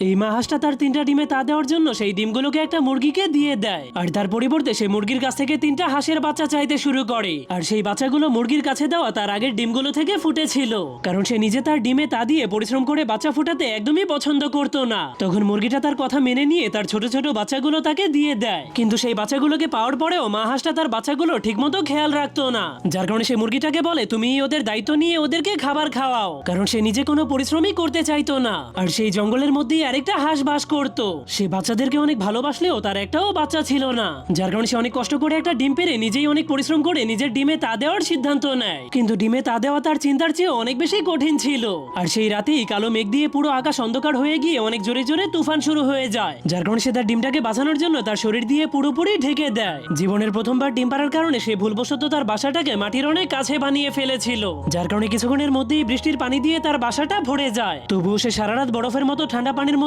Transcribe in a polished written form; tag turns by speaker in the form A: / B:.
A: এই মা হাঁসটা তার 3টা ডিমে তা দেওয়ার জন্য সেই ডিমগুলোকে একটা মুরগিকে দিয়ে দেয়, আর তার পরিবর্তে সে মুরগির কাছ থেকে 3টা হাঁসের বাচ্চা চাইতে শুরু করে। আর সেই বাচ্চাগুলো মুরগির কাছে দেওয়া তার আগের ডিমগুলো থেকে ফুটেছিল, কারণ সে নিজে তার ডিমে তা দিয়ে পরিশ্রম করে বাচ্চা ফোটাতে একদমই পছন্দ করতো না। তখন মুরগিটা তার কথা মেনে নিয়ে তার ছোট ছোট বাচ্চাগুলো তাকে দিয়ে দেয়, কিন্তু সেই বাচ্চাগুলোকে পাওয়ার পরেও মা হাঁসটা তার বাচ্চাগুলো ঠিকমতো খেয়াল রাখতো না, যার কারণে সে মুরগিটাকে বলে তুমি ওদের দায়িত্ব নিয়ে ওদেরকে খাবার খাওয়াও, কারণ সে নিজে কোনো পরিশ্রমই করতে চাইতো না। আর সেই জঙ্গলের মধ্যেই আরেকটা হাঁস বাস করতো। সে বাচ্চাদেরকে অনেক ভালোবাসলেও তার একটাও বাচ্চা ছিল না, যার কারণে সে অনেক কষ্ট করে একটা ডিম পেরে নিজেই অনেক পরিশ্রম করে নিজের ডিমে তা দেওয়ার সিদ্ধান্ত নেয়। কিন্তু ডিমে তা দেওয়া তার চিন্তার চেয়ে অনেক বেশি কঠিন ছিল। আর সেই রাতেই কালো মেঘ দিয়ে পুরো আকাশ অন্ধকার হয়ে গিয়ে অনেক জোরে জোরে তুফান শুরু হয়ে যায়, যার কারণে সে তার ডিমটাকে বাঁচানোর জন্য তার শরীর দিয়ে পুরোপুরি ঢেকে দেয়। জীবনের প্রথমবার ডিম পাড়ার কারণে সে ভুলবশত তার বাসাটাকে মাটির অনেক কাছে বানিয়ে ফেলেছিল, যার কারণে কিছুক্ষণের মধ্যেই বৃষ্টির পানি দিয়ে তার বাসাটা ভরে যায়। তবুও সে সারা রাত বরফের মতো ঠান্ডা পানির মধ্যে